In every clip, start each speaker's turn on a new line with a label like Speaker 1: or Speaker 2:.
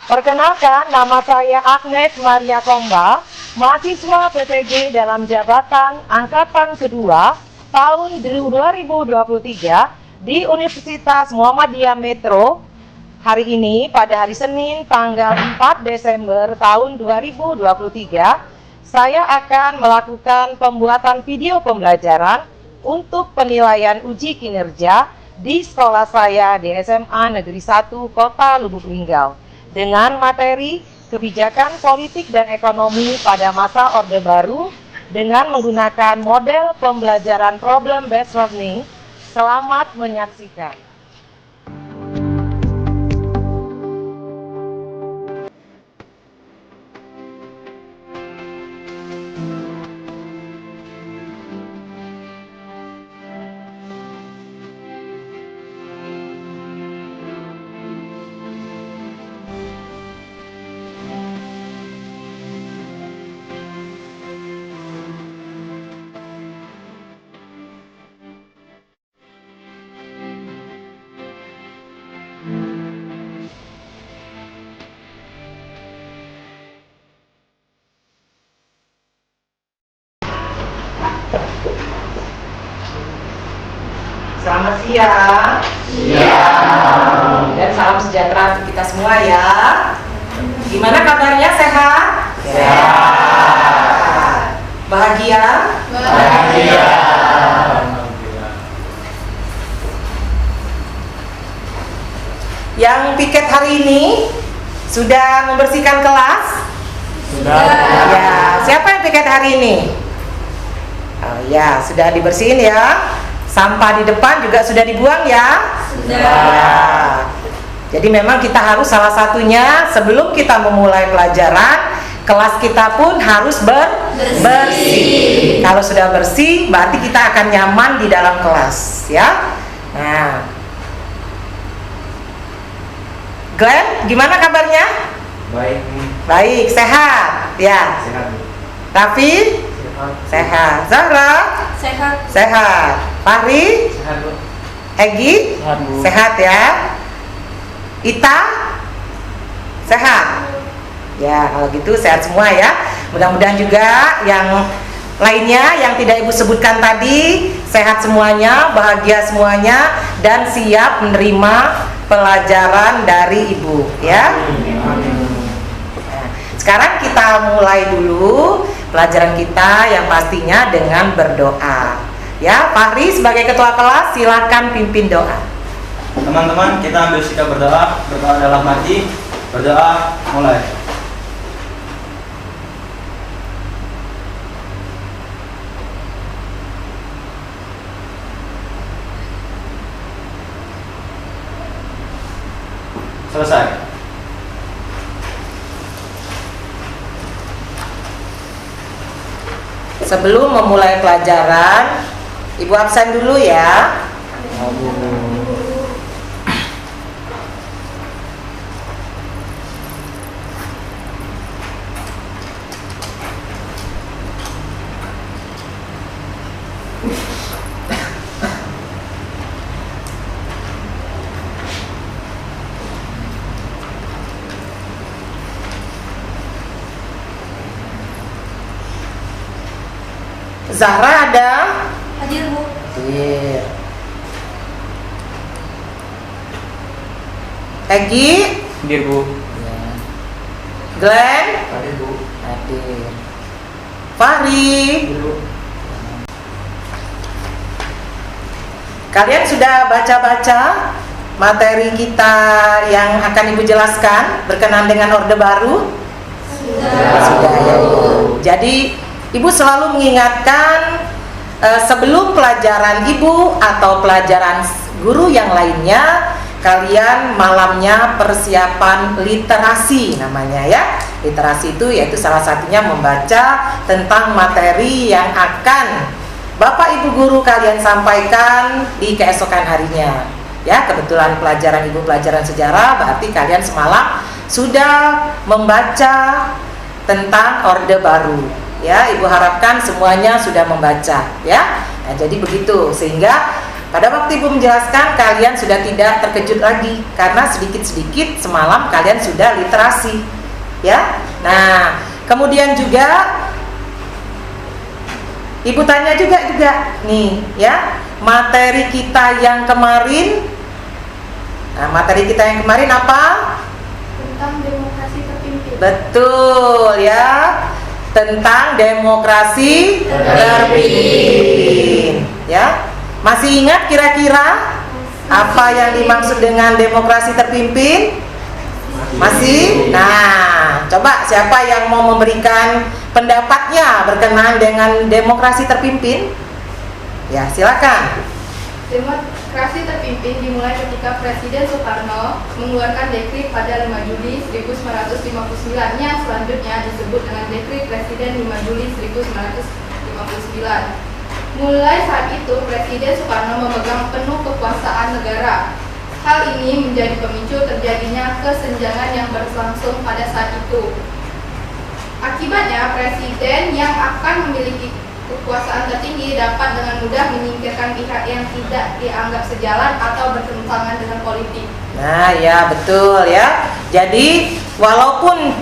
Speaker 1: Perkenalkan, nama saya Agnes Maria Komba, mahasiswa PTG dalam jabatan Angkatan Kedua tahun 2023 di Universitas Muhammadiyah Metro. Hari ini, pada hari Senin, tanggal 4 Desember tahun 2023, saya akan melakukan pembuatan video pembelajaran untuk penilaian uji kinerja di sekolah saya di SMA Negeri 1 Kota Lubuk Linggau dengan materi kebijakan politik dan ekonomi pada masa Orde Baru dengan menggunakan model pembelajaran problem based learning. Selamat menyaksikan. Selamat siang. Dan salam sejahtera untuk kita semua ya. Gimana kabarnya, sehat? Sehat. Bahagia?
Speaker 2: Bahagia.
Speaker 1: Yang piket hari ini sudah membersihkan kelas?
Speaker 2: Sudah.
Speaker 1: Ya, siapa yang piket hari ini? Oh ya, sudah dibersihin ya. Sampah di depan juga sudah dibuang ya?
Speaker 2: Sudah.
Speaker 1: Ya. Jadi memang kita harus salah satunya sebelum kita memulai pelajaran, kelas kita pun harus bersih. Kalau sudah bersih, berarti kita akan nyaman di dalam kelas ya. Nah, Glenn, gimana kabarnya?
Speaker 2: Baik.
Speaker 1: Baik, sehat ya.
Speaker 2: Sehat.
Speaker 1: Raffi?
Speaker 2: Sehat.
Speaker 1: Sehat. Zahra?
Speaker 3: Sehat.
Speaker 1: Sehat. Fahri?
Speaker 2: Sehat, Bu.
Speaker 1: Egi?
Speaker 2: Sehat, Bu.
Speaker 1: Sehat ya. Ita? Sehat. Ya, kalau gitu sehat semua ya. Mudah-mudahan juga yang lainnya yang tidak Ibu sebutkan tadi sehat semuanya, bahagia semuanya, dan siap menerima pelajaran dari Ibu ya. Nah, sekarang kita mulai dulu pelajaran kita yang pastinya dengan berdoa. Ya, Fahri sebagai ketua kelas silakan pimpin doa.
Speaker 2: Teman-teman, kita ambil sikap berdoa dalam hati. Berdoa mulai. Selesai.
Speaker 1: Sebelum memulai pelajaran, Ibu absen dulu ya. Zahra ada?
Speaker 3: Hadir, Bu.
Speaker 1: Iya. Egi?
Speaker 2: Hadir, Bu.
Speaker 1: Glenn?
Speaker 2: Hadir, Bu.
Speaker 1: Hadir. Fahri?
Speaker 2: Hadir, Bu.
Speaker 1: Kalian sudah baca-baca materi kita yang akan Ibu jelaskan berkenaan dengan Orde Baru? Sudah ya, Bu. Jadi Ibu selalu mengingatkan sebelum pelajaran Ibu atau pelajaran guru yang lainnya, kalian malamnya persiapan literasi namanya ya. Literasi itu yaitu salah satunya membaca tentang materi yang akan Bapak Ibu guru kalian sampaikan di keesokan harinya. Ya, kebetulan pelajaran Ibu pelajaran sejarah, berarti kalian semalam sudah membaca tentang Orde Baru. Ya, Ibu harapkan semuanya sudah membaca ya. Nah, jadi begitu sehingga pada waktu Ibu menjelaskan kalian sudah tidak terkejut lagi karena sedikit-sedikit semalam kalian sudah literasi, ya. Nah, kemudian juga Ibu tanya juga nih, ya, materi kita yang kemarin. Nah, materi kita yang kemarin apa?
Speaker 3: Tentang demokrasi terpimpin.
Speaker 1: Betul, ya. Tentang demokrasi terpimpin, ya. Masih ingat kira-kira apa yang dimaksud dengan demokrasi terpimpin? Masih? Nah, coba siapa yang mau memberikan pendapatnya berkenaan dengan demokrasi terpimpin? Ya, silakan.
Speaker 3: Demokrasi terpimpin dimulai ketika Presiden Soekarno mengeluarkan dekrit pada 5 Juli 1959 yang selanjutnya disebut dengan Dekrit Presiden 5 Juli 1959. Mulai saat itu Presiden Soekarno memegang penuh kekuasaan negara. Hal ini menjadi pemicu terjadinya kesenjangan yang berlangsung pada saat itu. Akibatnya, presiden yang akan memiliki kekuasaan tertinggi dapat dengan mudah menyingkirkan pihak yang tidak dianggap sejalan atau bertentangan dengan politik.
Speaker 1: Nah, ya betul, ya. Jadi, walaupun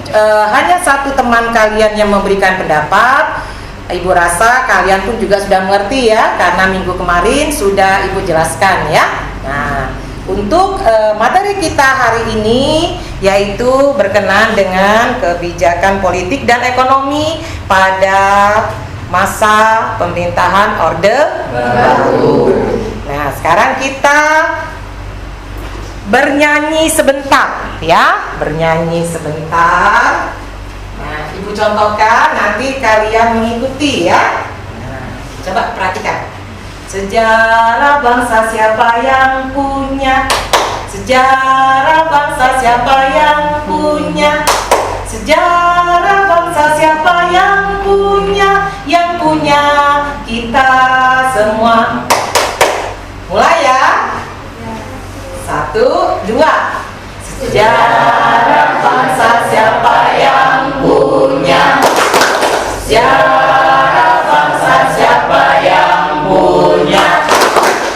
Speaker 1: hanya satu teman kalian yang memberikan pendapat, Ibu rasa kalian pun juga sudah mengerti, ya, karena minggu kemarin sudah Ibu jelaskan, ya. Nah, untuk materi kita hari ini yaitu berkenaan dengan kebijakan politik dan ekonomi pada masa pemerintahan Orde Baru. Nah, sekarang kita bernyanyi sebentar, ya, bernyanyi sebentar. Nah, Ibu contohkan, nanti kalian mengikuti, ya. Nah, coba perhatikan. Sejarah bangsa siapa yang punya? Sejarah bangsa siapa yang punya? Sejarah bangsa siapa yang punya? Yang punya kita semua. Mulai, ya. 1, 2. Sejarah bangsa siapa yang punya? Sejarah bangsa siapa yang punya?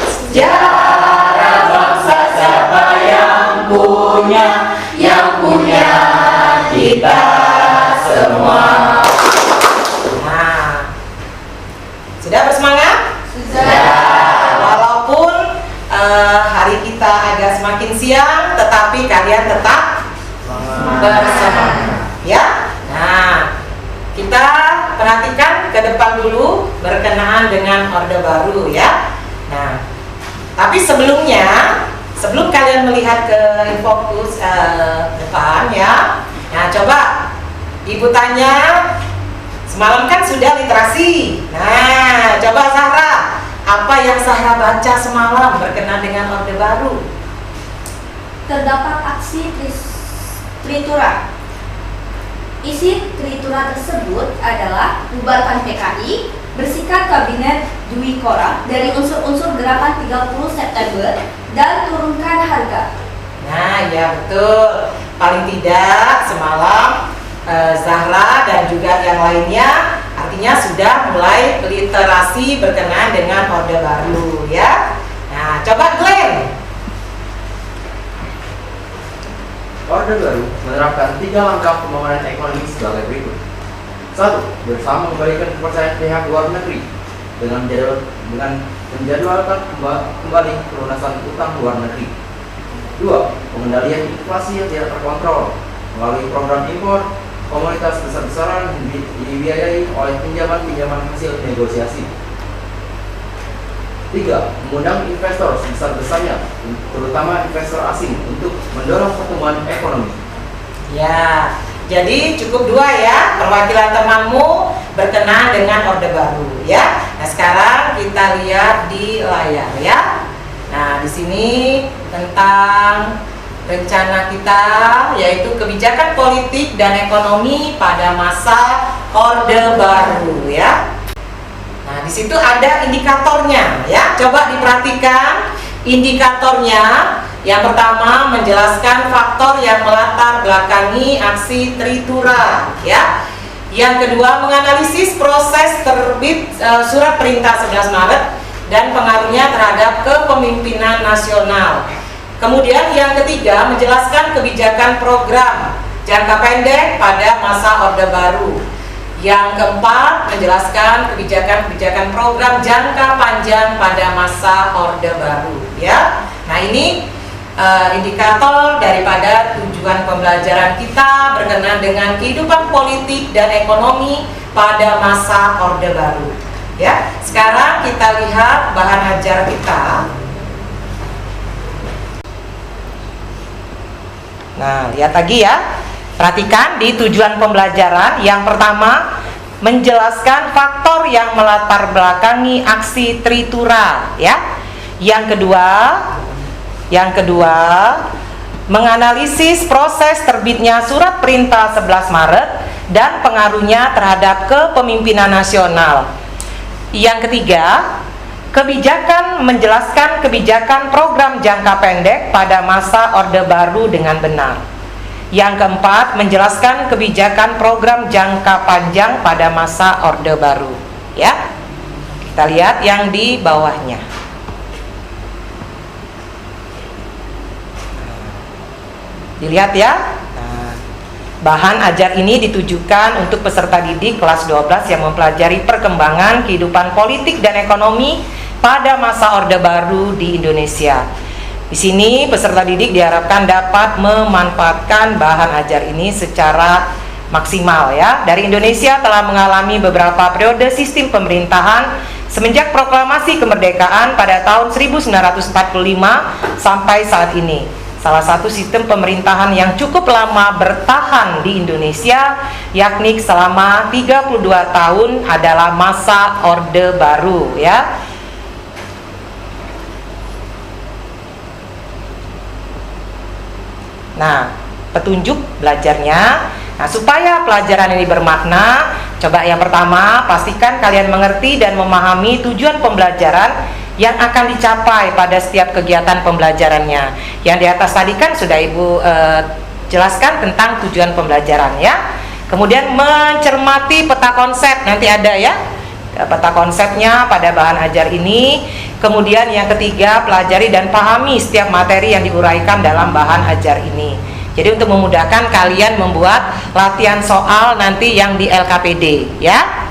Speaker 1: Sejarah bangsa siapa yang punya? Yang punya kita semua. Nah, sudah bersemangat? Sudah. Walaupun hari kita agak semakin siang, tetapi kalian tetap bersemangat, ya. Nah, kita perhatikan ke depan dulu berkenaan dengan Orde Baru, ya. Nah, tapi sebelum kalian melihat ke fokus depan, ya. Nah, coba Ibu tanya, semalam kan sudah literasi. Nah, coba Zahra, apa yang Zahra baca semalam berkenaan dengan Orde Baru?
Speaker 4: Terdapat aksi Tritura. Isi Tritura tersebut adalah bubarkan PKI, bersihkan kabinet Dwi Korah dari unsur-unsur gerakan 30 September, dan turunkan harga.
Speaker 1: Nah, ya betul. Paling tidak semalam Zahra dan juga yang lainnya artinya sudah mulai literasi berkenaan dengan Orde Baru, ya. Nah, coba Glenn.
Speaker 5: Orde Baru menerapkan 3 langkah pembangunan ekonomi sebagai berikut. 1. Bersama mengembalikan kepercayaan pihak luar negeri dengan menjadwalkan kembali pelunasan utang luar negeri. 2. Pengendalian inflasi yang tidak terkontrol melalui program impor komoditas besar-besaran dibiayai oleh pinjaman-pinjaman hasil negosiasi. 3. Mengundang investor sebesar-besarnya, terutama investor asing, untuk mendorong pertumbuhan ekonomi.
Speaker 1: Ya, jadi cukup 2 ya perwakilan temanmu berkenaan dengan Orde Baru, ya. Nah, sekarang kita lihat di layar, ya. Nah, di sini tentang rencana kita yaitu kebijakan politik dan ekonomi pada masa Orde Baru, ya. Nah, di situ ada indikatornya, ya. Coba diperhatikan indikatornya. Yang pertama menjelaskan faktor yang melatar belakangi aksi Tritura, ya. Yang kedua menganalisis proses terbit surat perintah 11 Maret dan pengaruhnya terhadap kepemimpinan nasional. Kemudian yang ketiga, menjelaskan kebijakan program jangka pendek pada masa Orde Baru. Yang keempat, menjelaskan kebijakan-kebijakan program jangka panjang pada masa Orde Baru, ya. Nah, ini indikator daripada tujuan pembelajaran kita berkenaan dengan kehidupan politik dan ekonomi pada masa Orde Baru, ya. Sekarang kita lihat bahan ajar kita. Nah, lihat lagi ya. Perhatikan di tujuan pembelajaran. Yang pertama, menjelaskan faktor yang melatar belakangi aksi Tritura, ya. Yang kedua, menganalisis proses terbitnya surat perintah 11 Maret dan pengaruhnya terhadap kepemimpinan nasional. Yang ketiga, menjelaskan kebijakan program jangka pendek pada masa Orde Baru dengan benar. Yang keempat, menjelaskan kebijakan program jangka panjang pada masa Orde Baru, ya. Kita lihat yang di bawahnya. Dilihat ya. Nah, bahan ajar ini ditujukan untuk peserta didik kelas 12 yang mempelajari perkembangan kehidupan politik dan ekonomi pada masa Orde Baru di Indonesia. Di sini peserta didik diharapkan dapat memanfaatkan bahan ajar ini secara maksimal, ya. Dari Indonesia telah mengalami beberapa periode sistem pemerintahan semenjak proklamasi kemerdekaan pada tahun 1945 sampai saat ini. Salah satu sistem pemerintahan yang cukup lama bertahan di Indonesia, yakni selama 32 tahun, adalah masa Orde Baru, ya. Nah, petunjuk belajarnya. Nah, supaya pelajaran ini bermakna, coba yang pertama, pastikan kalian mengerti dan memahami tujuan pembelajaran yang akan dicapai pada setiap kegiatan pembelajarannya. Yang di atas tadi kan sudah Ibu jelaskan tentang tujuan pembelajaran, ya. Kemudian mencermati peta konsep, nanti ada ya peta konsepnya pada bahan ajar ini. Kemudian yang ketiga, pelajari dan pahami setiap materi yang diuraikan dalam bahan ajar ini. Jadi untuk memudahkan kalian membuat latihan soal nanti yang di LKPD, ya.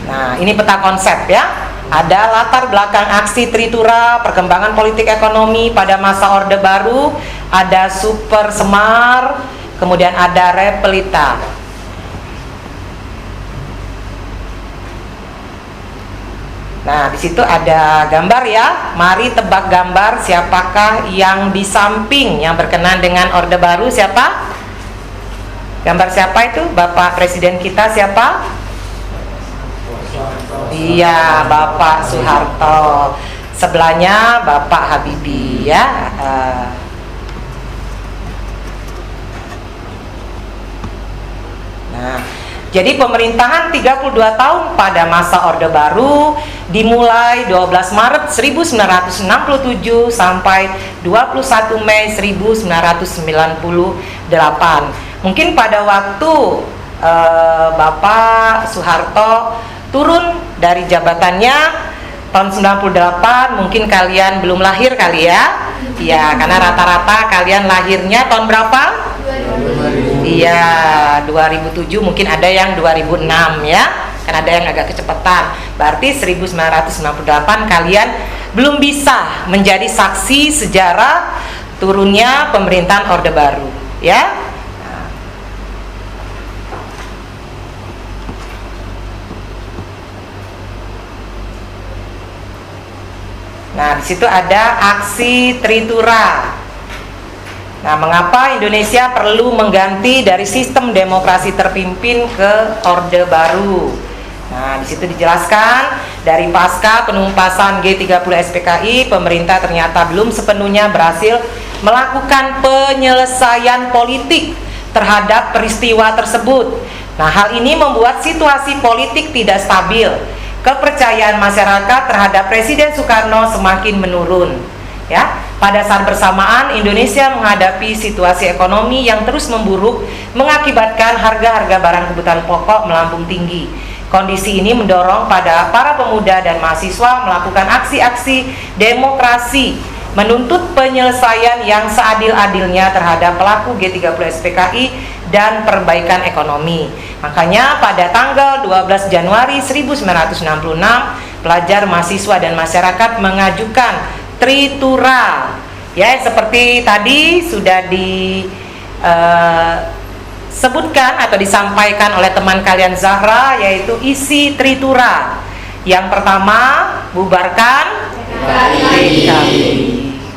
Speaker 1: Nah, ini peta konsep, ya. Ada latar belakang aksi Tritura, perkembangan politik ekonomi pada masa Orde Baru, ada Super Semar, kemudian ada Repelita. Nah, di situ ada gambar, ya. Mari tebak gambar siapakah yang di samping yang berkenan dengan Orde Baru, siapa? Gambar siapa itu? Bapak Presiden kita siapa? Iya, Bapak Soeharto. Sebelahnya Bapak Habibie, ya. Nah, jadi pemerintahan 32 tahun pada masa Orde Baru dimulai 12 Maret 1967 sampai 21 Mei 1998. Mungkin pada waktu Bapak Soeharto turun dari jabatannya tahun 98, mungkin kalian belum lahir kali ya. Iya, karena rata-rata kalian lahirnya tahun berapa?
Speaker 3: 2000.
Speaker 1: Iya, 2007, mungkin ada yang 2006 ya. Kan ada yang agak kecepatan. Berarti 1998 kalian belum bisa menjadi saksi sejarah turunnya pemerintahan Orde Baru, ya. Nah, di situ ada aksi Tritura. Nah, mengapa Indonesia perlu mengganti dari sistem demokrasi terpimpin ke Orde Baru? Nah, di situ dijelaskan dari pasca penumpasan G30 SPKI, pemerintah ternyata belum sepenuhnya berhasil melakukan penyelesaian politik terhadap peristiwa tersebut. Nah, hal ini membuat situasi politik tidak stabil. Kepercayaan masyarakat terhadap Presiden Soekarno semakin menurun. Ya, pada saat bersamaan Indonesia menghadapi situasi ekonomi yang terus memburuk, mengakibatkan harga-harga barang kebutuhan pokok melambung tinggi. Kondisi ini mendorong pada para pemuda dan mahasiswa melakukan aksi-aksi demokrasi, menuntut penyelesaian yang seadil-adilnya terhadap pelaku G30 SPKI dan perbaikan ekonomi. Makanya pada tanggal 12 Januari 1966, pelajar, mahasiswa, dan masyarakat mengajukan Tritura. Ya, seperti tadi sudah disebutkan atau disampaikan oleh teman kalian Zahra, yaitu isi Tritura. Yang pertama, bubarkan PKI.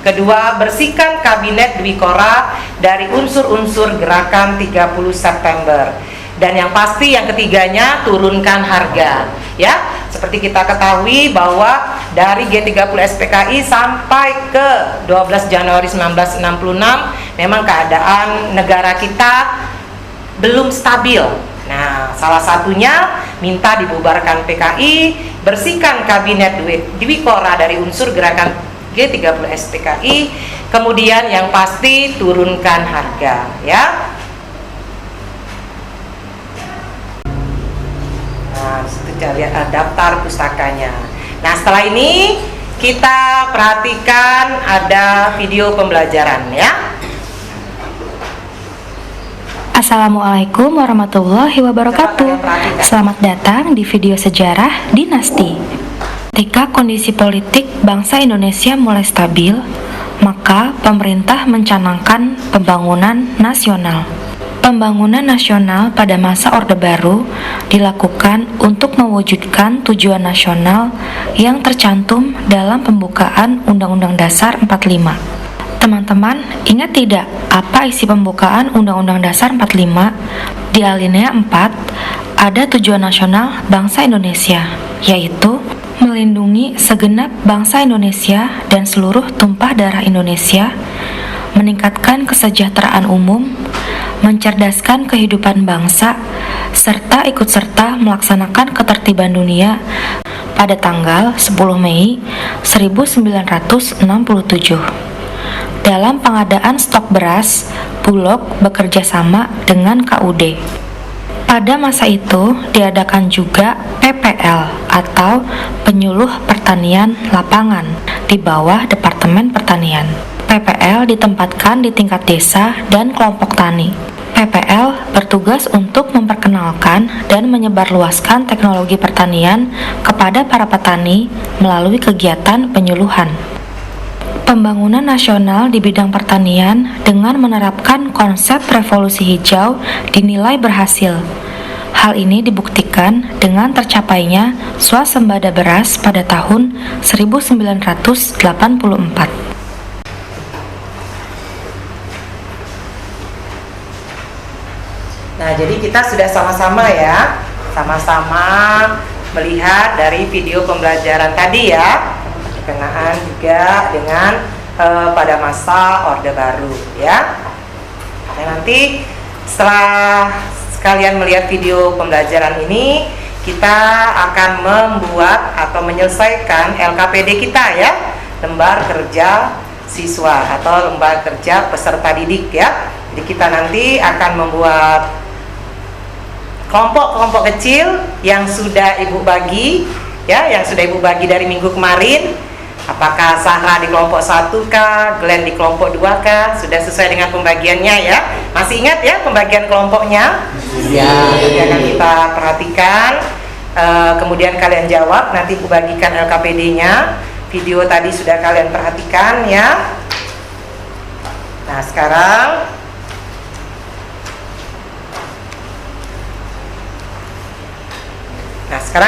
Speaker 1: Kedua, bersihkan Kabinet Dwi Korah dari unsur-unsur gerakan 30 September. Dan yang pasti yang ketiganya, turunkan harga. Ya, seperti kita ketahui bahwa dari G30 SPKI sampai ke 12 Januari 1966 memang keadaan negara kita belum stabil. Nah, salah satunya minta dibubarkan PKI, bersihkan Kabinet Dwi Korah dari unsur gerakan G30 SPKI, kemudian yang pasti turunkan harga, ya. Nah, kita lihat daftar pustakanya. Nah, setelah ini kita perhatikan ada video pembelajaran, ya.
Speaker 6: Assalamualaikum warahmatullahi wabarakatuh. Selamat datang di video sejarah dinasti. Ketika kondisi politik bangsa Indonesia mulai stabil, maka pemerintah mencanangkan pembangunan nasional. Pembangunan nasional pada masa Orde Baru dilakukan untuk mewujudkan tujuan nasional yang tercantum dalam pembukaan Undang-Undang Dasar 45. Teman-teman, ingat tidak apa isi pembukaan Undang-Undang Dasar 45? Di alinea 4 ada tujuan nasional bangsa Indonesia, yaitu melindungi segenap bangsa Indonesia dan seluruh tumpah darah Indonesia, meningkatkan kesejahteraan umum, mencerdaskan kehidupan bangsa, serta ikut serta melaksanakan ketertiban dunia pada tanggal 10 Mei 1967. Dalam pengadaan stok beras, Bulog bekerja sama dengan KUD. Pada masa itu diadakan juga PPL atau Penyuluh Pertanian Lapangan di bawah Departemen Pertanian. PPL ditempatkan di tingkat desa dan kelompok tani. PPL bertugas untuk memperkenalkan dan menyebarluaskan teknologi pertanian kepada para petani melalui kegiatan penyuluhan. Pembangunan nasional di bidang pertanian dengan menerapkan konsep revolusi hijau dinilai berhasil. Hal ini dibuktikan dengan tercapainya swasembada beras pada tahun 1984.
Speaker 1: Nah, jadi kita sudah sama-sama ya, sama-sama melihat dari video pembelajaran tadi ya, berkenaan juga dengan pada masa Orde Baru ya. Nah, nanti setelah kalian melihat video pembelajaran ini, kita akan membuat atau menyelesaikan LKPD kita ya, lembar kerja siswa atau lembar kerja peserta didik ya. Jadi kita nanti akan membuat kelompok-kelompok kecil yang sudah Ibu bagi ya, yang sudah Ibu bagi dari minggu kemarin. Apakah Zahra di kelompok 1 kah, Glenn di kelompok 2 kah? Sudah sesuai dengan pembagiannya ya? Masih ingat ya pembagian kelompoknya? Ya, nanti akan kita perhatikan. Kemudian kalian jawab, nanti Ibu bagikan LKPD-nya. Video tadi sudah kalian perhatikan ya. Nah, sekarang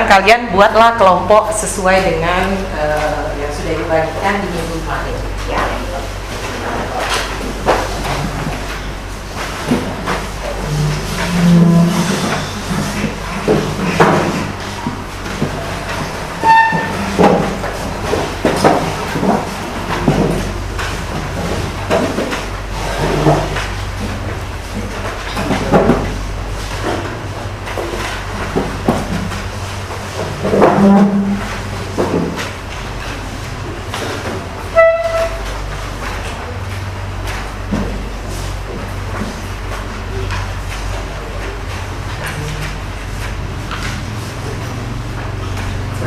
Speaker 1: kalian buatlah kelompok sesuai dengan yang sudah dibagikan di minggu kemarin ya.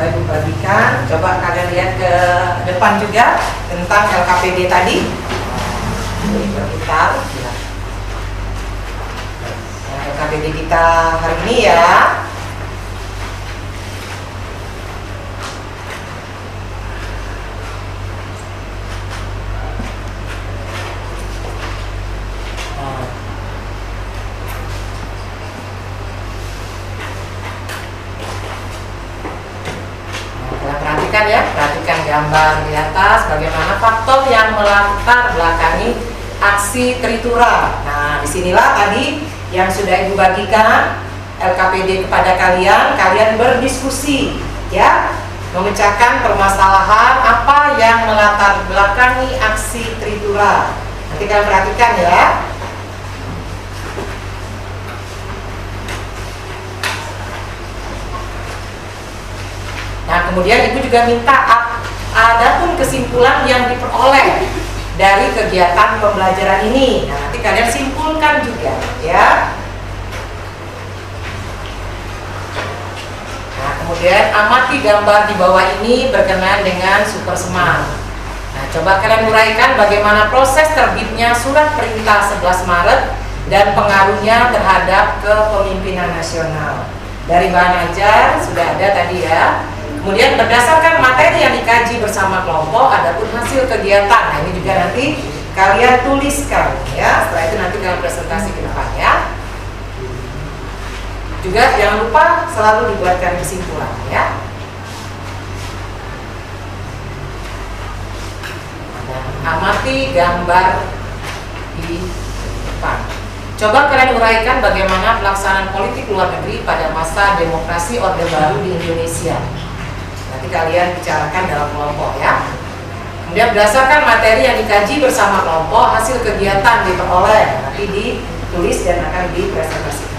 Speaker 1: sudah Ibu bagikan. Coba kalian lihat ke depan juga tentang LKPD tadi. Ini berputar. Ya. Nah, LKPD kita hari ini ya. Perhatikan ya, perhatikan gambar di atas bagaimana faktor yang melatar belakangi aksi Tritura. Nah, disinilah tadi yang sudah Ibu bagikan LKPD kepada kalian, kalian berdiskusi ya, memecahkan permasalahan apa yang melatar belakangi aksi Tritura. Nanti kalian perhatikan ya. Nah, kemudian Ibu juga minta adapun kesimpulan yang diperoleh dari kegiatan pembelajaran ini. Nah, nanti kalian simpulkan juga ya. Nah, kemudian amati gambar di bawah ini berkenaan dengan Super Semar. Nah, coba kalian uraikan bagaimana proses terbitnya surat perintah 11 Maret dan pengaruhnya terhadap kepemimpinan nasional. Dari bahan ajar sudah ada tadi ya. Kemudian berdasarkan materi yang dikaji bersama kelompok, adapun hasil kegiatan. Nah, ini juga nanti kalian tuliskan ya. Setelah itu nanti kalian presentasi ke depan ya. Juga jangan lupa selalu dibuatkan kesimpulan ya. Amati gambar di depan. Coba kalian uraikan bagaimana pelaksanaan politik luar negeri pada masa demokrasi Orde Baru di Indonesia. Nanti kalian bicarakan dalam kelompok ya. Kemudian berdasarkan materi yang dikaji bersama kelompok, hasil kegiatan diperoleh, nanti ditulis dan akan dipresentasikan.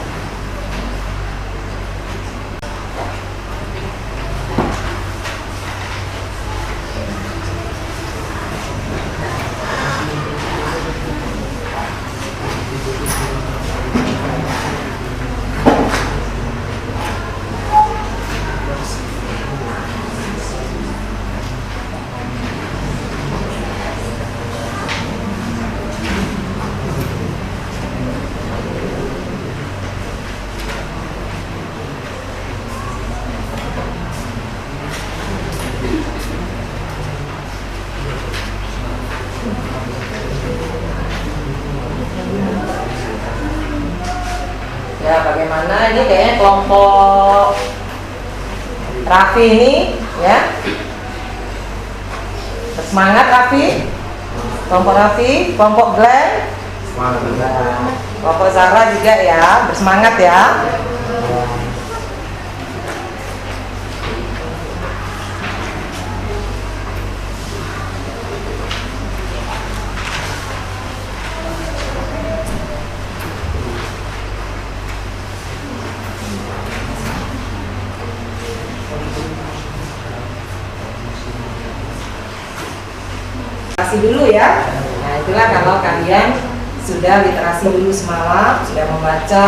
Speaker 1: Ya, bagaimana ini kayaknya kelompok Raffi ini ya. Semangat Raffi. Kelompok Raffi, kelompok Glenn. Semangat. Kelompok Zara juga ya, bersemangat ya. Dulu ya. Nah, itulah kalau kalian sudah literasi dulu semalam, sudah membaca,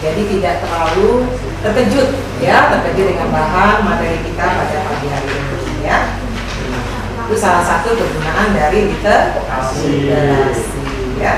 Speaker 1: jadi tidak terlalu terkejut ya, terkejut dengan bahan materi kita pada pagi hari ini ya. Itu salah satu kegunaan dari literasi ya.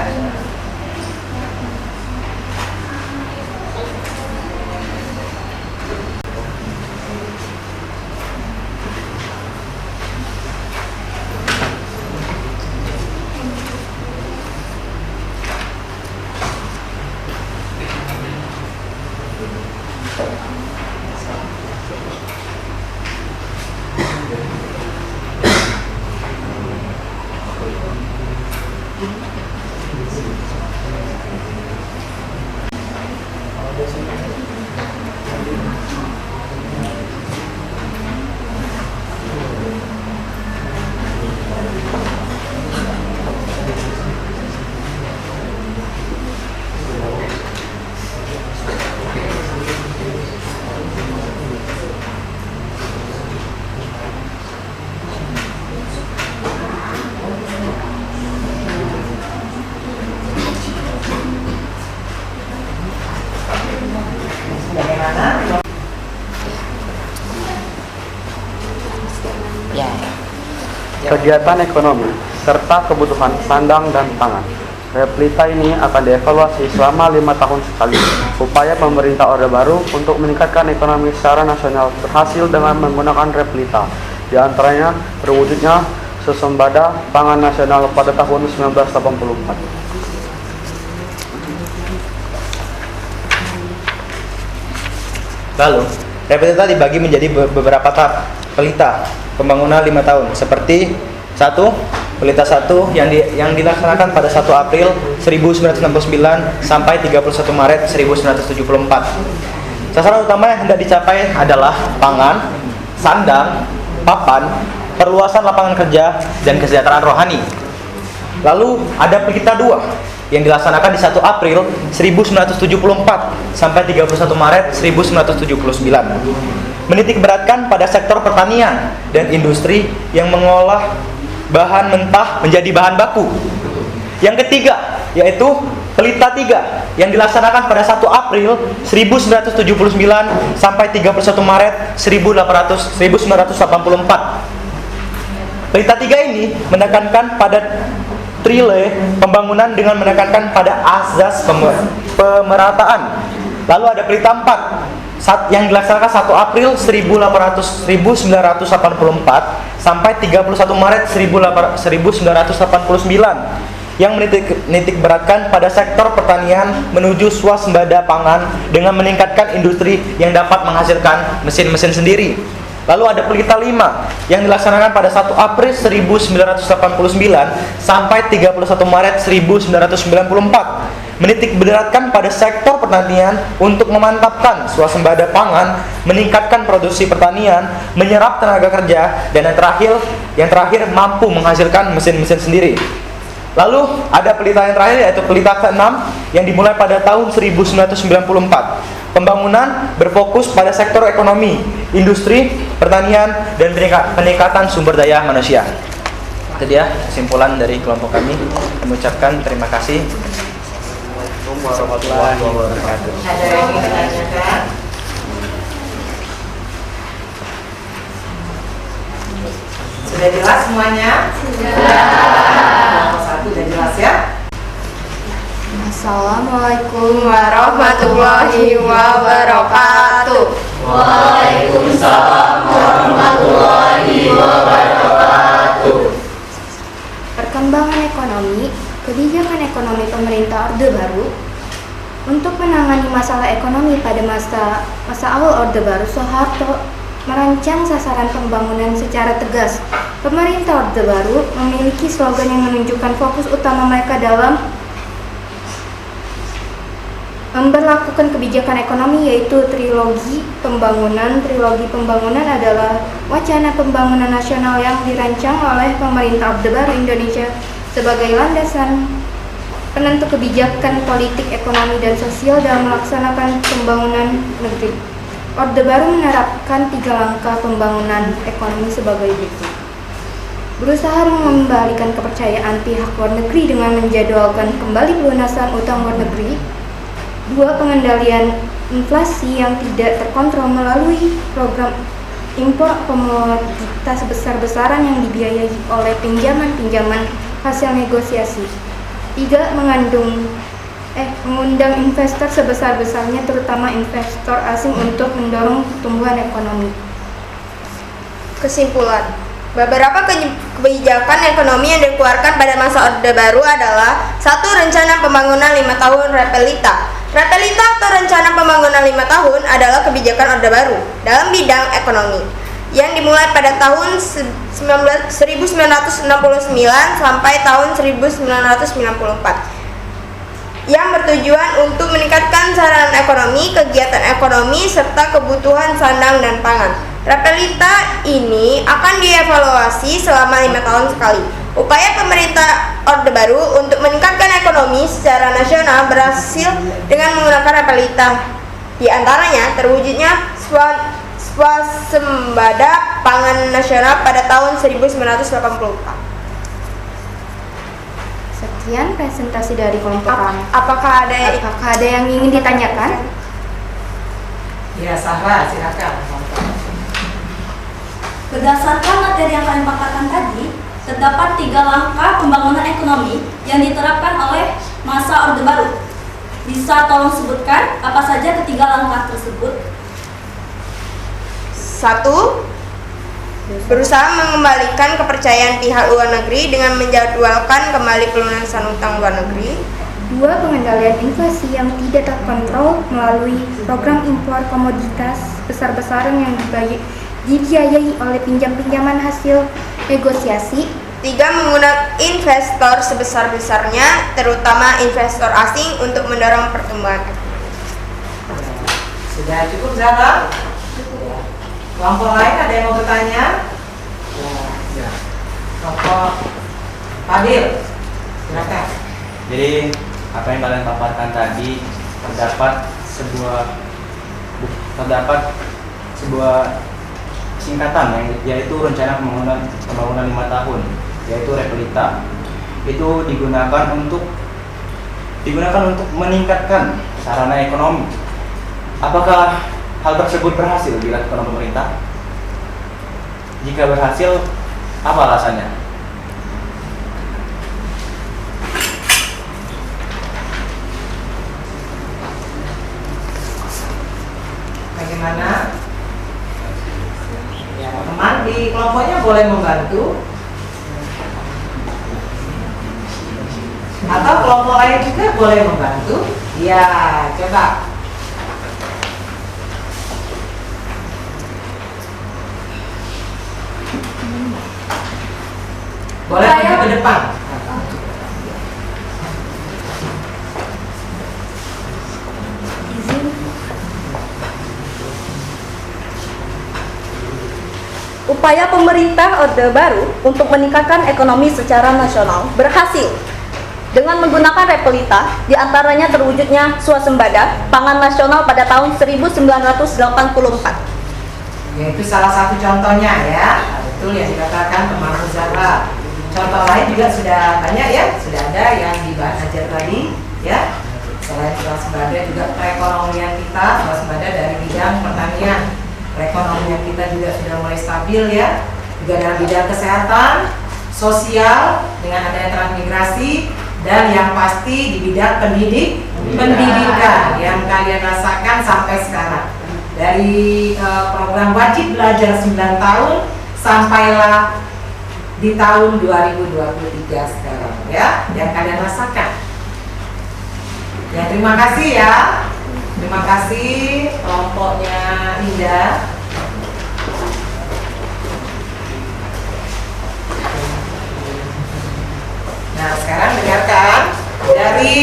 Speaker 1: Ya.
Speaker 7: Kegiatan ekonomi serta kebutuhan sandang dan pangan. Replita ini akan dievaluasi selama 5 tahun sekali. Upaya pemerintah Orde Baru untuk meningkatkan ekonomi secara nasional berhasil dengan menggunakan replita. Di antaranya terwujudnya swasembada pangan nasional pada tahun 1984.
Speaker 2: Lalu, replita dibagi menjadi beberapa tahap pelita pembangunan 5 tahun seperti 1. Pelita 1 yang dilaksanakan pada 1 April 1969 sampai 31 Maret 1974. Sasaran utama yang hendak dicapai adalah pangan, sandang, papan, perluasan lapangan kerja, dan kesejahteraan rohani. Lalu ada pelita 2 yang dilaksanakan di 1 April 1974 sampai 31 Maret 1979. Menitik beratkan pada sektor pertanian dan industri yang mengolah bahan mentah menjadi bahan baku. Yang ketiga yaitu pelita 3 yang dilaksanakan pada 1 April 1979 sampai 31 Maret 1984. Pelita 3 ini menekankan pada trile pembangunan dengan menekankan pada azas pemerataan. Lalu ada pelita 4 yang dilaksanakan 1 April 1984 sampai 31 Maret 1989 yang menitik beratkan pada sektor pertanian menuju swasembada pangan dengan meningkatkan industri yang dapat menghasilkan mesin-mesin sendiri. Lalu ada pelita 5 yang dilaksanakan pada 1 April 1989 sampai 31 Maret 1994 menitik beratkan pada sektor pertanian untuk memantapkan swasembada pangan, meningkatkan produksi pertanian, menyerap tenaga kerja, dan yang terakhir mampu menghasilkan mesin-mesin sendiri. Lalu ada pelita yang terakhir yaitu pelita ke-6 yang dimulai pada tahun 1994. Pembangunan berfokus pada sektor ekonomi, industri, pertanian, dan peningkatan sumber daya manusia. Itu dia kesimpulan dari kelompok kami. Kami ucapkan terima kasih. Assalamualaikum warahmatullahi wabarakatuh.
Speaker 1: Ada yang ingin ditanyakan? Sudah jelas semuanya? Sudah. Kelompok 1 sudah jelas ya?
Speaker 3: Assalamualaikum warahmatullahi wabarakatuh.
Speaker 8: Waalaikumsalam warahmatullahi wabarakatuh.
Speaker 9: Perkembangan ekonomi, kebijakan ekonomi pemerintah Orde Baru. Untuk menangani masalah ekonomi pada masa awal Orde Baru, Soeharto merancang sasaran pembangunan secara tegas. Pemerintah Orde Baru memiliki slogan yang menunjukkan fokus utama mereka dalam memberlakukan kebijakan ekonomi, yaitu trilogi pembangunan. Trilogi pembangunan adalah wacana pembangunan nasional yang dirancang oleh pemerintah Orde Baru Indonesia sebagai landasan penentu kebijakan politik, ekonomi, dan sosial dalam melaksanakan pembangunan negeri. Orde Baru menerapkan 3 langkah pembangunan ekonomi sebagai berikut. Berusaha mengembalikan kepercayaan pihak luar negeri dengan menjadwalkan kembali pelunasan utang luar negeri. 2. Pengendalian inflasi yang tidak terkontrol melalui program impor komoditas besar-besaran yang dibiayai oleh pinjaman-pinjaman hasil negosiasi. 3. Mengundang investor sebesar-besarnya, terutama investor asing, untuk mendorong pertumbuhan ekonomi.
Speaker 3: Kesimpulan, beberapa kebijakan ekonomi yang dikeluarkan pada masa Orde Baru adalah 1. Rencana pembangunan 5 tahun Repelita. Repelita atau rencana pembangunan 5 tahun adalah kebijakan Orde Baru dalam bidang ekonomi yang dimulai pada tahun 1969 sampai tahun 1994 yang bertujuan untuk meningkatkan sarana ekonomi, kegiatan ekonomi, serta kebutuhan sandang dan pangan. Repelita ini akan dievaluasi selama 5 tahun sekali. Upaya pemerintah Orde Baru untuk meningkatkan ekonomi secara nasional berhasil dengan menggunakan repelita. Di antaranya terwujudnya swasembada pangan nasional pada tahun 1984.
Speaker 9: Sekian presentasi dari kelompok kami.
Speaker 3: Apakah
Speaker 9: ada yang ingin ditanyakan?
Speaker 1: Ya, Sarah, silakan.
Speaker 4: Berdasarkan dilihat dari yang kalian paparkan tadi, terdapat 3 langkah pembangunan ekonomi yang diterapkan oleh masa Orde Baru. Bisa tolong sebutkan apa saja ketiga langkah tersebut?
Speaker 9: 1. Berusaha mengembalikan kepercayaan pihak luar negeri dengan menjadwalkan kembali pelunasan utang luar negeri. 2. Pengendalian inflasi yang tidak terkontrol melalui program impor komoditas besar-besaran yang dibiayai oleh pinjam-pinjaman hasil negosiasi. 3. Menggunakan investor sebesar-besarnya, terutama investor asing untuk mendorong pertumbuhan.
Speaker 1: Sudah cukup, Zara? Kelompok lain ada yang mau bertanya? Ya. Kelompok Fadil, silakan.
Speaker 2: Jadi apa yang kalian paparkan tadi terdapat sebuah singkatan yaitu rencana pembangunan 5 tahun, yaitu REPLITA. Itu digunakan untuk meningkatkan sarana ekonomi. Apakah hal tersebut berhasil dilakukan oleh pemerintah? Jika berhasil, apa alasannya?
Speaker 1: Bagaimana? Ya, teman di kelompoknya boleh membantu. Atau kelompok lain juga boleh membantu. Ya, coba. Boleh maju ke depan.
Speaker 4: Upaya pemerintah Orde Baru untuk meningkatkan ekonomi secara nasional berhasil dengan menggunakan REPLITA, diantaranya terwujudnya swasembada pangan nasional pada tahun 1984.
Speaker 1: Yaitu salah satu contohnya ya. Betul yang dikatakan teman Zahra. Contoh lain juga sudah banyak ya, sudah ada yang dibahas aja tadi ya. Selain swasembada juga perekonomian kita, swasembada dari bidang pertanian, perekonomian kita juga sudah mulai stabil ya. Juga dalam bidang kesehatan, sosial dengan adanya transmigrasi, dan yang pasti di bidang pendidikan yang kalian rasakan sampai sekarang. Dari program wajib belajar 9 tahun sampailah di tahun 2023 sekarang ya, yang kalian rasakan. Ya, terima kasih ya. Terima kasih kelompoknya Indah. Nah, sekarang dengarkan dari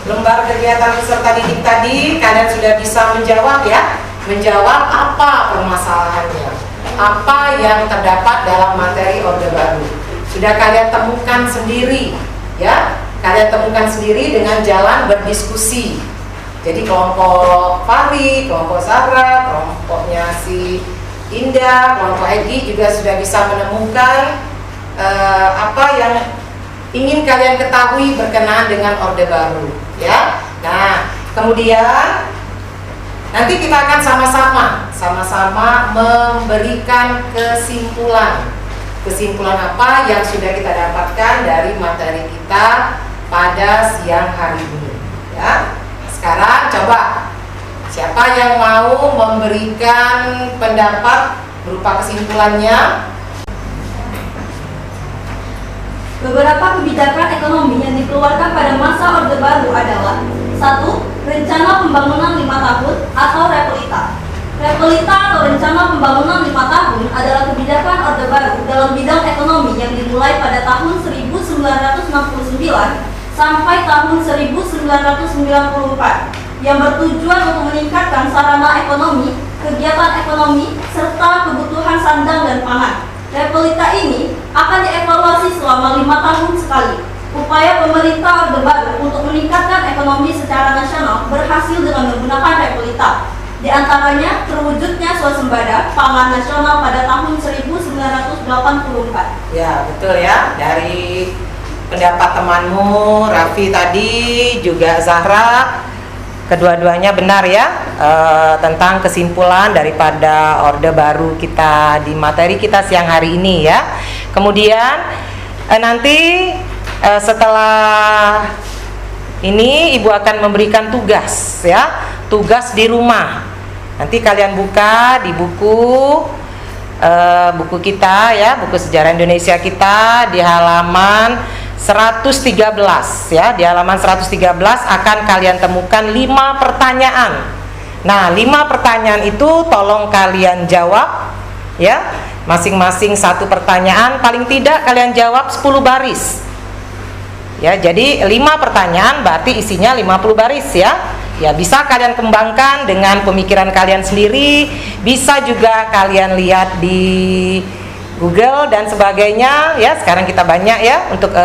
Speaker 1: lembar kegiatan peserta didik tadi, kalian sudah bisa menjawab ya, menjawab apa permasalahannya, apa yang terdapat dalam materi Orde Baru. Sudah kalian temukan sendiri ya, kalian temukan sendiri dengan jalan berdiskusi. Jadi kelompok Fahri, kelompok Zahra, kelompoknya si Indah, kelompok Egi juga sudah bisa menemukan apa yang ingin kalian ketahui berkenaan dengan Orde Baru ya. Nah, kemudian nanti kita akan sama-sama memberikan kesimpulan apa yang sudah kita dapatkan dari materi kita pada siang hari ini ya. Sekarang coba siapa yang mau memberikan pendapat berupa kesimpulannya?
Speaker 4: Beberapa kebijakan ekonomi yang dikeluarkan pada masa Orde Baru adalah 1. Rencana Pembangunan 5 Tahun atau REPLITA. REPLITA atau Rencana Pembangunan 5 Tahun adalah kebijakan Orde Baru dalam bidang ekonomi yang dimulai pada tahun 1969 sampai tahun 1994 yang bertujuan untuk meningkatkan sarana ekonomi, kegiatan ekonomi, serta kebutuhan sandang dan pangan. REPLITA ini akan dievaluasi selama 5 tahun sekali. Upaya pemerintah Orde Baru untuk meningkatkan ekonomi secara nasional berhasil dengan menggunakan REPLITA. Di antaranya terwujudnya swasembada pangan nasional pada tahun 1984.
Speaker 1: Ya, betul ya. Dari pendapat temanmu Raffi tadi, juga Zahra, Kedua-duanya benar ya, tentang kesimpulan daripada Orde Baru kita di materi kita siang hari ini ya. Kemudian nanti setelah ini Ibu akan memberikan tugas ya, tugas di rumah. Nanti kalian buka di buku kita ya, buku sejarah Indonesia kita di halaman 113 ya. Di halaman 113 akan kalian temukan 5 pertanyaan. Nah, 5 pertanyaan itu tolong kalian jawab ya. Masing-masing satu pertanyaan, paling tidak kalian jawab 10 baris. Ya, jadi 5 pertanyaan berarti isinya 50 baris ya. Ya, bisa kalian kembangkan dengan pemikiran kalian sendiri, bisa juga kalian lihat di Google dan sebagainya ya. Sekarang kita banyak ya untuk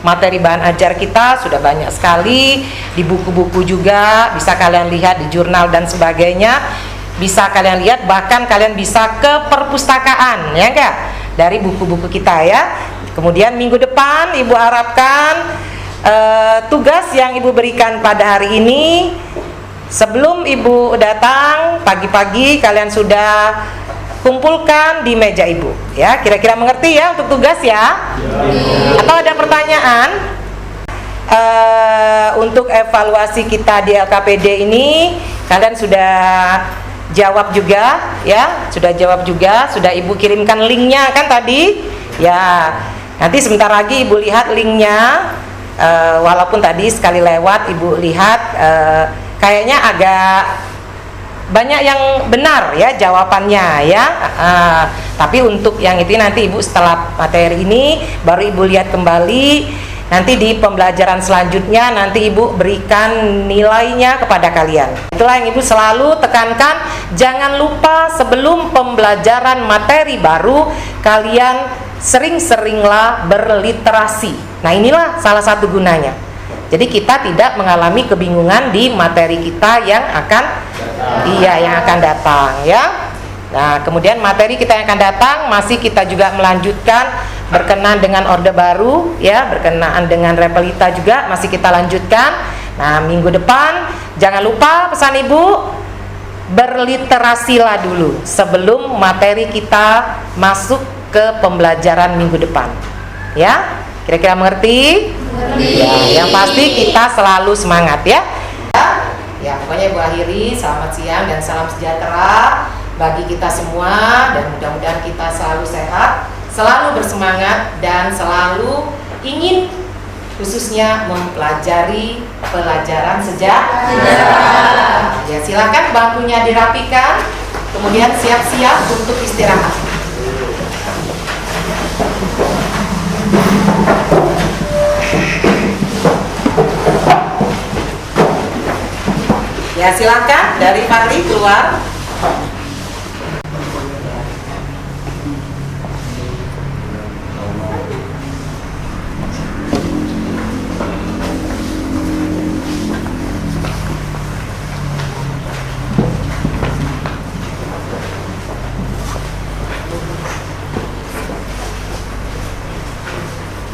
Speaker 1: materi bahan ajar kita sudah banyak sekali, di buku-buku juga bisa kalian lihat, di jurnal dan sebagainya bisa kalian lihat, bahkan kalian bisa ke perpustakaan ya enggak, dari buku-buku kita ya. Kemudian minggu depan Ibu harapkan tugas yang Ibu berikan pada hari ini, sebelum Ibu datang pagi-pagi kalian sudah kumpulkan di meja Ibu ya. Kira-kira mengerti ya untuk tugas ya? Atau ada pertanyaan? Untuk evaluasi kita di LKPD ini kalian sudah jawab juga ya, sudah jawab juga, sudah Ibu kirimkan linknya kan tadi ya. Nanti sebentar lagi Ibu lihat linknya, walaupun tadi sekali lewat Ibu lihat kayaknya agak banyak yang benar ya jawabannya ya. Tapi untuk yang itu nanti Ibu setelah materi ini baru Ibu lihat kembali. Nanti di pembelajaran selanjutnya nanti Ibu berikan nilainya kepada kalian. Itulah yang Ibu selalu tekankan, jangan lupa sebelum pembelajaran materi baru kalian sering-seringlah berliterasi. Nah, inilah salah satu gunanya. Jadi kita tidak mengalami kebingungan di materi kita yang akan datang ya. Nah, kemudian materi kita yang akan datang masih kita juga melanjutkan berkenaan dengan Orde Baru ya, berkenaan dengan Repelita juga masih kita lanjutkan. Nah, minggu depan jangan lupa pesan Ibu, berliterasilah dulu sebelum materi kita masuk ke pembelajaran minggu depan. Ya, kira-kira mengerti? Ya, yang pasti kita selalu semangat ya. Ya, pokoknya Ibu akhiri, selamat siang dan salam sejahtera bagi kita semua, dan mudah-mudahan kita selalu sehat, selalu bersemangat dan selalu ingin khususnya mempelajari pelajaran sejarah. Ya, silakan bangkunya dirapikan, kemudian siap-siap untuk istirahat. Ya, silakan dari Fadli keluar.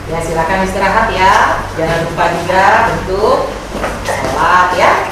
Speaker 1: Ya, silakan istirahat ya. Jangan lupa juga untuk sholat ya.